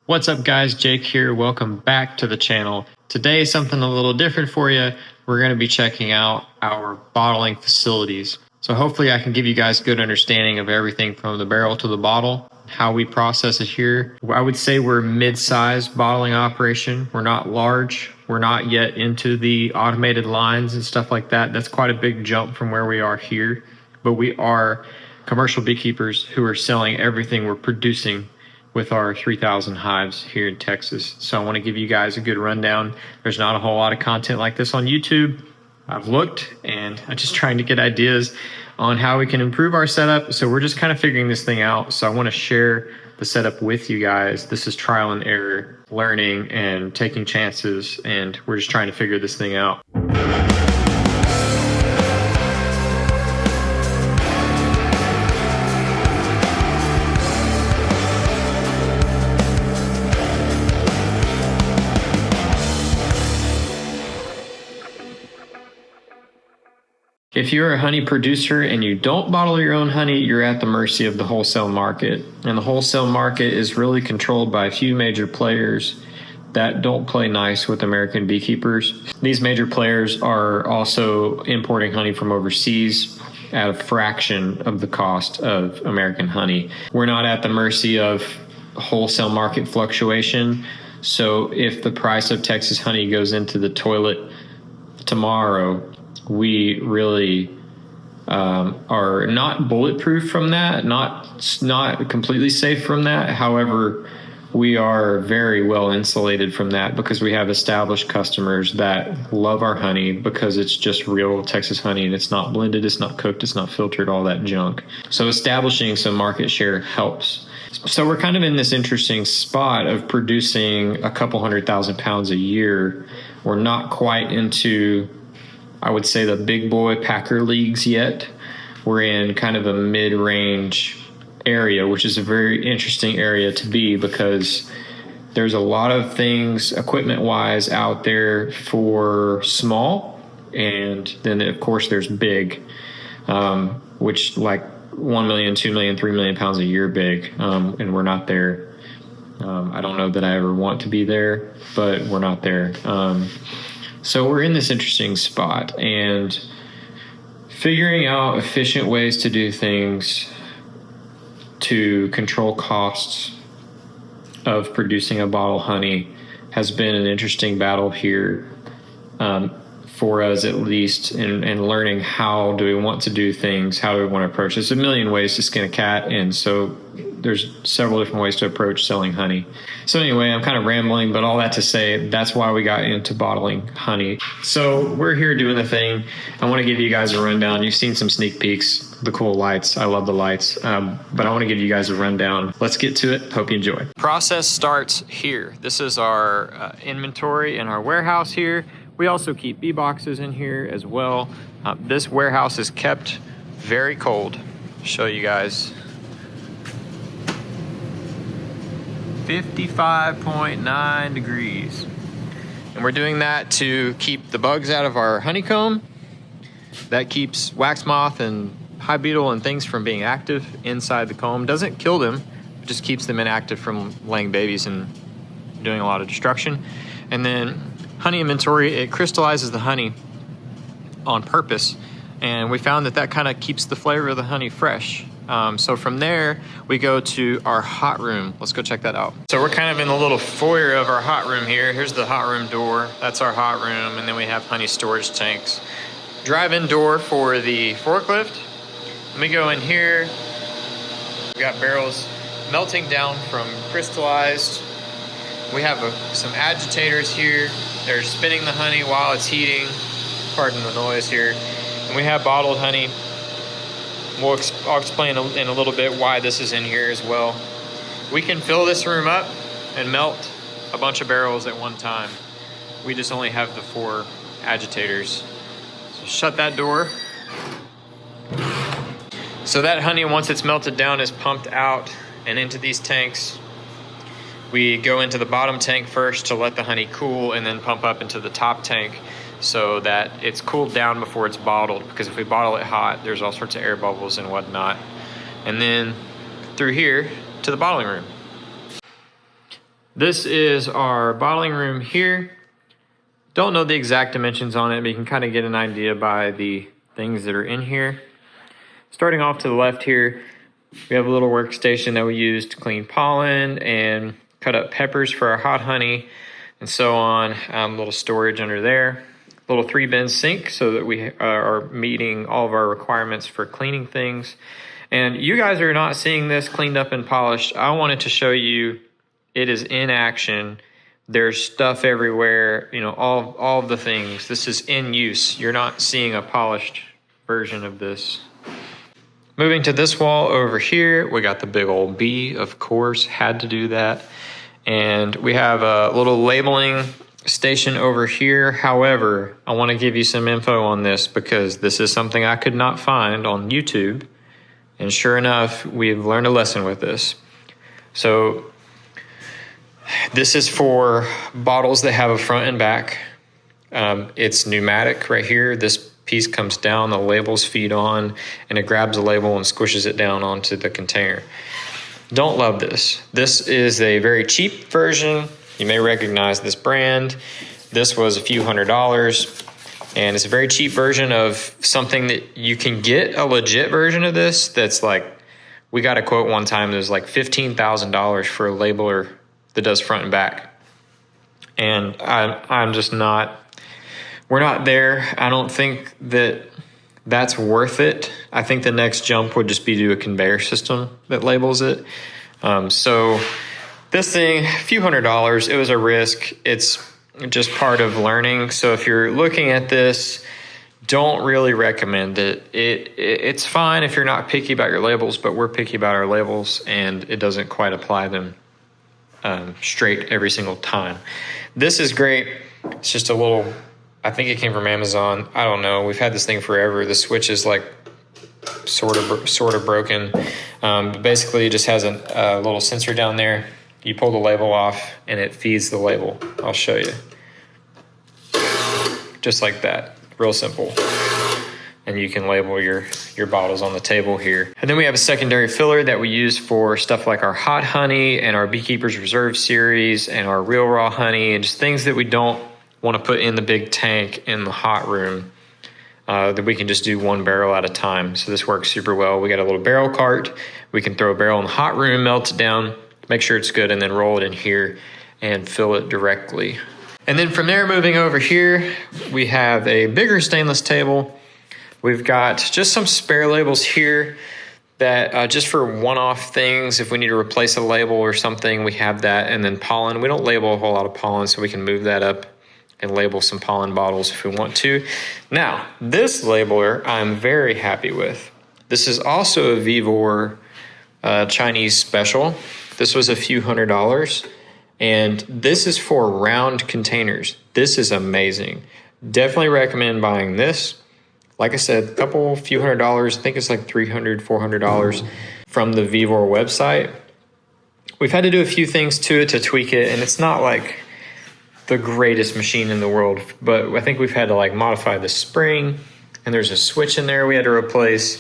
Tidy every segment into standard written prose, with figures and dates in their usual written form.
What's up guys, Jake here. Welcome back to the channel. Today something a little different for you. We're going to be checking out our bottling facilities. So hopefully I can give you guys a good understanding of everything from the barrel to the bottle, how we process it here. I would say we're a mid-sized bottling operation. We're not large. We're not yet into the automated lines and stuff like that. That's quite a big jump from where we are here. But we are commercial beekeepers who are selling everything we're producing with our 3,000 hives here in Texas. So I want to give you guys a good rundown. There's not a whole lot of content like this on YouTube. I've looked and I'm just trying to get ideas on how we can improve our setup. So we're just kind of figuring this thing out. So I want to share the setup with you guys. This is trial and error, learning and taking chances, and we're just trying to figure this thing out. If you're a honey producer and you don't bottle your own honey, you're at the mercy of the wholesale market. And the wholesale market is really controlled by a few major players that don't play nice with American beekeepers. These major players are also importing honey from overseas at a fraction of the cost of American honey. We're not at the mercy of wholesale market fluctuation. So if the price of Texas honey goes into the toilet tomorrow, we really are not bulletproof from that, not completely safe from that. However, we are very well insulated from that because we have established customers that love our honey because it's just real Texas honey and it's not blended, it's not cooked, it's not filtered, all that junk. So establishing some market share helps. So we're kind of in this interesting spot of producing a couple 100,000 pounds a year. We're not quite into, I would say, the big boy packer leagues yet. We're in kind of a mid-range area, which is a very interesting area to be because there's a lot of things equipment-wise out there for small, and then of course there's big, which like 1 million, 2 million, 3 million pounds a year big, and we're not there. I don't know that I ever want to be there, but we're not there. So we're in this interesting spot and figuring out efficient ways to do things to control costs of producing a bottle of honey has been an interesting battle here for us, at least, in learning how do we want to do things, how do we want to approach. There's a million ways to skin a cat, and so there's several different ways to approach selling honey. So anyway, I'm kind of rambling, but all that to say, that's why we got into bottling honey. So we're here doing the thing. I want to give you guys a rundown. You've seen some sneak peeks, the cool lights. I love the lights, but I want to give you guys a rundown. Let's get to it. Hope you enjoy. Process starts here. This is our inventory in our warehouse here. We also keep bee boxes in here as well. This warehouse is kept very cold. Show you guys. 55.9 degrees. And we're doing that to keep the bugs out of our honeycomb. That keeps wax moth and hive beetle and things from being active inside the comb. Doesn't kill them, it just keeps them inactive from laying babies and doing a lot of destruction. And then honey inventory, it crystallizes the honey on purpose. And we found that that kind of keeps the flavor of the honey fresh. So from there, we go to our hot room. Let's go check that out. So we're kind of in the little foyer of our hot room here. Here's the hot room door. That's our hot room. And then we have honey storage tanks. Drive-in door for the forklift. Let me go in here. We've got barrels melting down from crystallized. We have some agitators here. They're spinning the honey while it's heating. Pardon the noise here. And we have bottled honey. I'll explain in a little bit why this is in here as well. We can fill this room up and melt a bunch of barrels at one time. We just only have the 4 agitators. So shut that door. So that honey, once it's melted down, is pumped out and into these tanks. We go into the bottom tank first to let the honey cool and then pump up into the top tank so that it's cooled down before it's bottled, because if we bottle it hot, there's all sorts of air bubbles and whatnot. And then through here to the bottling room. This is our bottling room here. Don't know the exact dimensions on it, but you can kind of get an idea by the things that are in here. Starting off to the left here, we have a little workstation that we use to clean pollen and cut up peppers for our hot honey and so on. Little storage under there. Little 3-bin sink so that we are meeting all of our requirements for cleaning things. And you guys are not seeing this cleaned up and polished. I wanted to show you it is in action. There's stuff everywhere, you know, all of the things. This is in use. You're not seeing a polished version of this. Moving to this wall over here, we got the big old B, of course, had to do that. And we have a little labeling station over here. However, I want to give you some info on this because this is something I could not find on YouTube. And sure enough, we've learned a lesson with this. So this is for bottles that have a front and back. It's pneumatic right here. This piece comes down, the labels feed on, and it grabs the label and squishes it down onto the container. Don't love this. This is a very cheap version. You may recognize this brand. This was a few $100s, and it's a very cheap version of something that you can get a legit version of this that's like, we got a quote one time that was like $15,000 for a labeler that does front and back. And I'm just not, we're not there. I don't think that that's worth it. I think the next jump would just be to do a conveyor system that labels it. So this thing, a few $100s, it was a risk. It's just part of learning. So if you're looking at this, don't really recommend it. It's fine if you're not picky about your labels, but we're picky about our labels and it doesn't quite apply them straight every single time. This is great. It's just a little, I think it came from Amazon. I don't know. We've had this thing forever. The switch is like sort of broken. But basically it just has a little sensor down there. You pull the label off and it feeds the label. I'll show you. Just like that. Real simple. And you can label your bottles on the table here. And then we have a secondary filler that we use for stuff like our hot honey and our Beekeepers Reserve series and our real raw honey and just things that we don't want to put in the big tank in the hot room. That we can just do one barrel at a time. So this works super well. We got a little barrel cart. We can throw a barrel in the hot room, melt it down, make sure it's good, and then roll it in here and fill it directly. And then from there, moving over here, we have a bigger stainless table. We've got just some spare labels here that just for one-off things, if we need to replace a label or something, we have that. And then pollen, we don't label a whole lot of pollen, so we can move that up and label some pollen bottles if we want to. Now, this labeler I'm very happy with. This is also a Vivor Chinese special. This was a few $100s, and this is for round containers. This is amazing. Definitely recommend buying this. Like I said, a few $100s. I think it's like $300, $400 from the Vivor website. We've had to do a few things to it to tweak it, and it's not like the greatest machine in the world, but I think we've had to like modify the spring, and there's a switch in there we had to replace.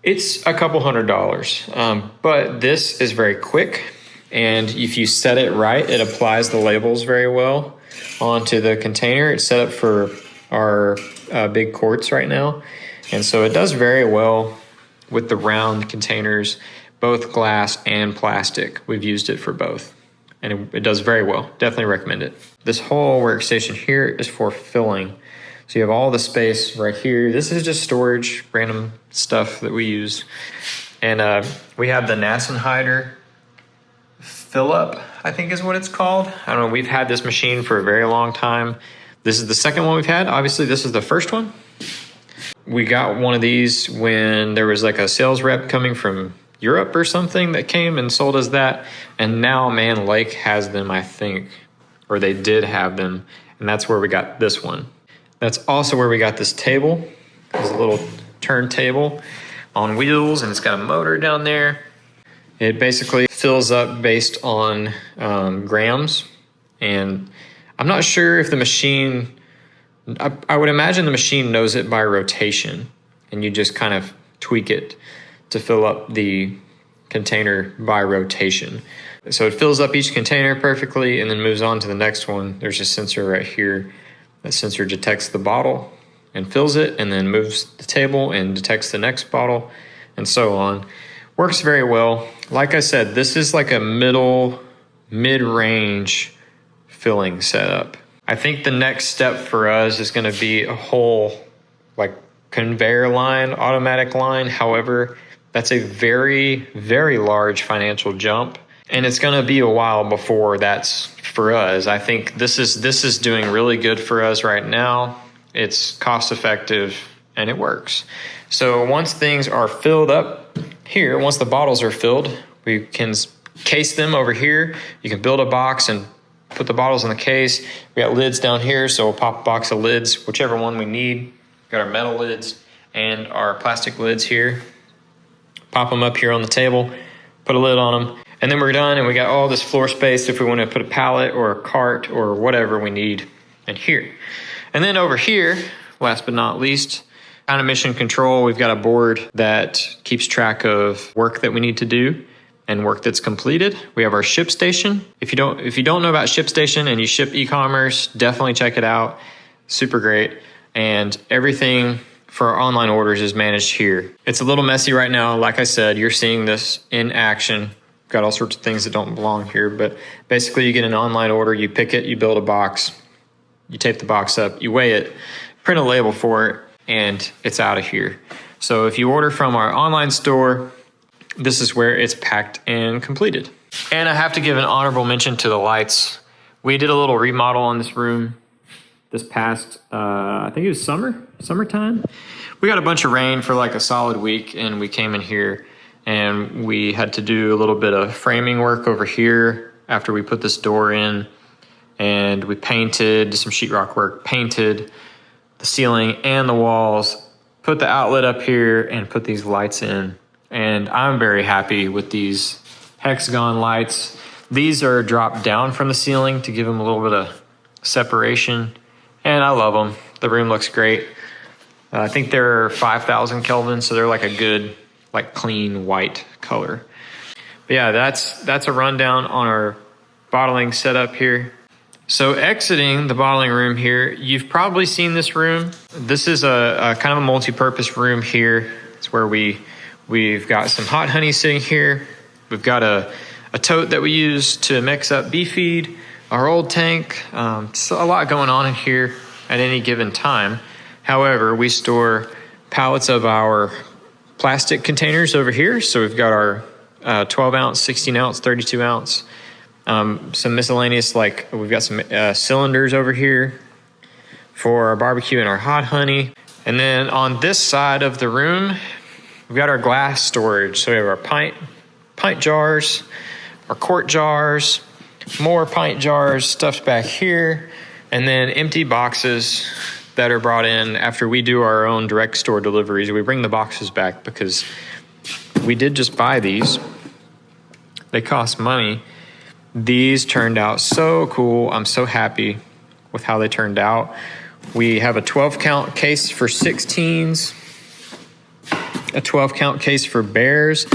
It's a couple $100s, but this is very quick, and if you set it right, it applies the labels very well onto the container. It's set up for our big quarts right now, and so it does very well with the round containers, both glass and plastic. We've used it for both, and it does very well. Definitely recommend it. This whole workstation here is for filling. So you have all the space right here. This is just storage, random stuff that we use. And we have the Nassenhyder fill up, I think is what it's called. I don't know, we've had this machine for a very long time. This is the second one we've had. Obviously, this is the first one. We got one of these when there was like a sales rep coming from Europe or something that came and sold us that. And now Man Lake has them, I think, or they did have them. And that's where we got this one. That's also where we got this table. It's a little turntable on wheels, and it's got a motor down there. It basically fills up based on grams. And I'm not sure if the machine, I would imagine the machine knows it by rotation, and you just kind of tweak it to fill up the container by rotation. So it fills up each container perfectly and then moves on to the next one. There's a sensor right here. That sensor detects the bottle and fills it, and then moves the table and detects the next bottle, and so on. Works very well. Like I said, this is like a mid-range filling setup. I think the next step for us is going to be a whole like conveyor line, automatic line. However, that's a very, very large financial jump, and it's going to be a while before that's for us. I think this is doing really good for us right now. It's cost effective and it works. So once things are filled up here, once the bottles are filled, we can case them over here. You can build a box and put the bottles in the case. We got lids down here, so we'll pop a box of lids, whichever one we need. Got our metal lids and our plastic lids here. Pop them up here on the table, put a lid on them, and then we're done, and we got all this floor space if we want to put a pallet or a cart or whatever we need in here. And then over here, last but not least, kind of mission control. We've got a board that keeps track of work that we need to do and work that's completed. We have our ship station. If you don't know about ShipStation and you ship e-commerce, definitely check it out. Super great. And everything for our online orders is managed here. It's a little messy right now. Like I said, you're seeing this in action. Got all sorts of things that don't belong here, but basically you get an online order, you pick it, you build a box, you tape the box up, you weigh it, print a label for it, and it's out of here. So if you order from our online store, this is where it's packed and completed. And I have to give an honorable mention to the lights. We did a little remodel on this room this past, I think it was summertime. We got a bunch of rain for like a solid week, and we came in here and we had to do a little bit of framing work over here after we put this door in, and we painted, did some sheetrock work, painted the ceiling and the walls, put the outlet up here, and put these lights in. And I'm very happy with these hexagon lights. These are dropped down from the ceiling to give them a little bit of separation, and I love them. The room looks great. I think they're 5,000 Kelvin, so they're like a good, like clean white color. But yeah, that's a rundown on our bottling setup here. So exiting the bottling room here, you've probably seen this room. This is a kind of a multi-purpose room here. It's where we've got some hot honey sitting here. We've got a tote that we use to mix up bee feed, our old tank. So a lot going on in here at any given time. However, we store pallets of our plastic containers over here. So we've got our 12 ounce, 16 ounce, 32 ounce, some miscellaneous, like we've got some cylinders over here for our barbecue and our hot honey. And then on this side of the room, we've got our glass storage. So we have our pint jars, our quart jars, more pint jars stuffed back here, and then empty boxes that are brought in after we do our own direct store deliveries. We bring the boxes back because we did just buy these. They cost money. These turned out so cool. I'm so happy with how they turned out. We have a 12 count case for 16s, a 12 count case for bears,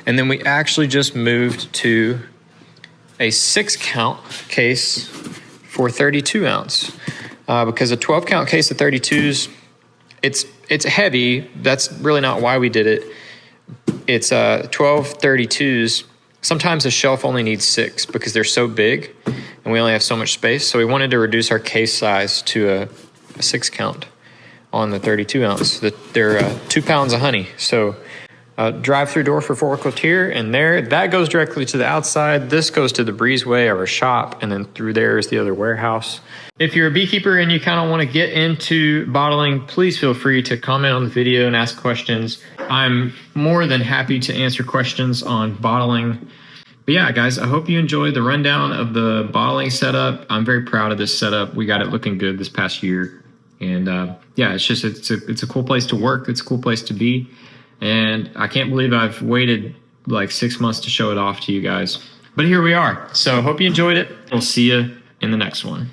and then we actually just moved to a 6 count case for 32 ounce. Because a 12 count case of 32s, it's heavy. That's really not why we did it. It's 12 32s. Sometimes a shelf only needs 6 because they're so big and we only have so much space. So we wanted to reduce our case size to a 6 count on the 32 ounce. They're 2 pounds of honey. So drive-through door for 4 cloutier, and that goes directly to the outside. This goes to the breezeway of our shop, and then through there is the other warehouse. If you're a beekeeper and you kind of want to get into bottling, please feel free to comment on the video and ask questions. I'm more than happy to answer questions on bottling. But yeah, guys, I hope you enjoyed the rundown of the bottling setup. I'm very proud of this setup. We got it looking good this past year. And yeah, it's a cool place to work. It's a cool place to be. And I can't believe I've waited like 6 months to show it off to you guys. But here we are. So hope you enjoyed it. We'll see you in the next one.